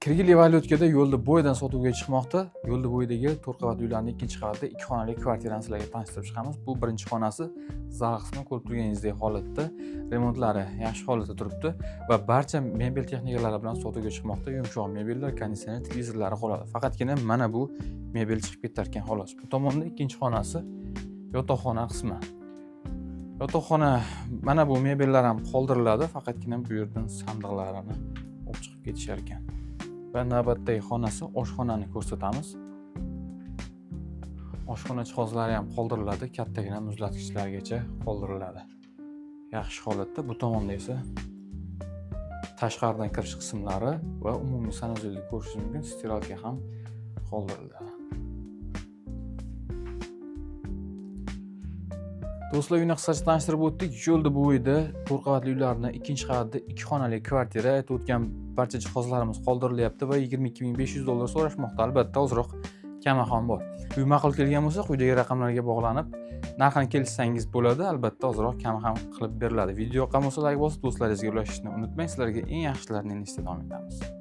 Kirgili valyutkada yo'lda bo'yidan sotuvga chiqmoqda. Yo'lda bo'yidagi 4 qavat uylarning ikkinchi qavatida 2 xonali kvartirani sizlarga tanishtirib chiqamiz. Bu birinchi xonasi zal qismi ko'rib turganingizdek holatda, remontlari yaxshi holatda turibdi va barcha mebel texnikalari bilan sotuvga chiqmoqda. Yumshoq mebellar, konditsioner, televizorlari qoladi. Faqatgina mana bu mebel chiqib ketar ekan xolos. Bu tomonda ikkinchi xonasi yotoqxona qismi. Yotoqxona mana bu mebellar ham qoldiriladi, faqatgina bu yerdan sandiqlarini olib chiqib ketishar ekan. Va navbatdagi xonasi oshxonani ko'rsatamiz. Oshxona jihozlari ham qoldiriladi, kattagina muzlatgichlargacha qoldiriladi. Yaxshi holatda. Bu tomonda esa tashqaridan kirish qismlari va umumiy sanuzilni ko'rishingiz mumkin, stiralka ham qoldiriladi. Do'stlar, uyni qisqacha tanishtirib o'tdik. Yo'lda bo'yida 4 qavatli uylarni ikkinchi qavatda 2 xonali kvartira, aytib o'tgan barcha jihozlarimiz qoldirilyapti va $22,500 so'rashmoqda. Albatta, ozroq kami ham bor. Uy ma'qul kelgan bo'lsa, quyidagi raqamlarga bog'lanib, narxini kelishsangiz bo'ladi. Albatta, ozroq kami ham qilib beriladi. Video yoqqan bo'lsa, like bosib, do'stlaringizga ulashishni unutmang. Sizlarga eng yaxshilarini istada davom etamiz.